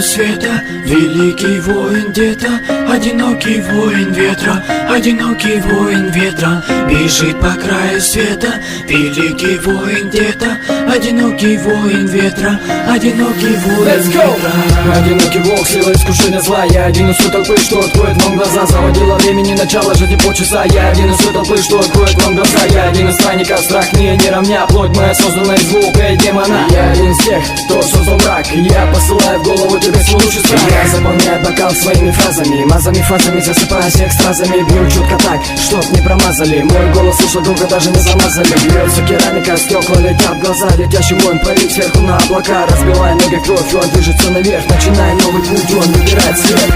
света, великий воин где-то, одинокий воин ветра, одинокий воин ветра, бежит по краю света, великий воин где-то, одинокий воин ветра, одинокий воин ветра. Одинокий волк, сила искушения зла. Я один из той толпы, что откроет вам глаза. Заводила времени, начало жизни полчаса. Я один из той толпы, что откроет вам глаза. Я один из странников, страх мне не равня. Плоть моя создана из звука и демона. Я один из тех, кто создал мрак. Я посылаю в голову тебе свой лучший страх. Я заполняю бокал своими фразами, мазами, фазами, засыпая всех стразами. Бью чутко так, чтоб не промазали. Мой голос слышал долго, даже не замазали. Бьется керамика, стекла летят в глаза. Летящий воин парит сверху на облака. Разбивая ноги кровь, он движется наверх. Начиная новый путь, он выбирает свет.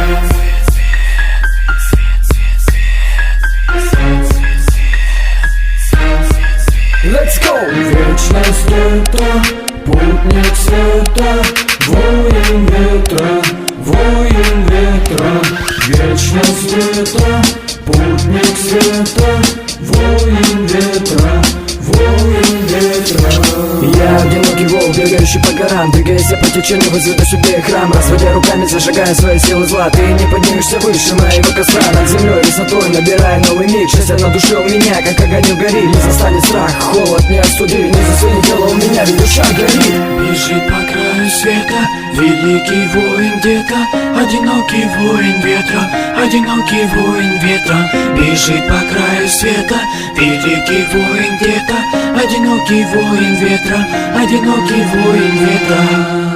Let's go! Вечность это путник света, воин ветра, воин ветра. Вечность это путник света, воин ветра, воин ветра. Я одинокий волк, бегающий по горам. Двигаясь по течению, возведу себе храм. Разводя руками, зажигая свои силы зла. Ты не поднимешься выше моего костра. Над землей высотой, набирая новый миг. Счастье на душе у меня, как огонек горит. Не застанет страх, холод не остудит. Не засунет дело у меня, ведь душа горит. Бежит по краю света, великий воин где-то, одинокий воин ветра, одинокий воин ветра. Бежит по краю света, великий воин где-то, одинокий воин ветра, одинокий воин ветра.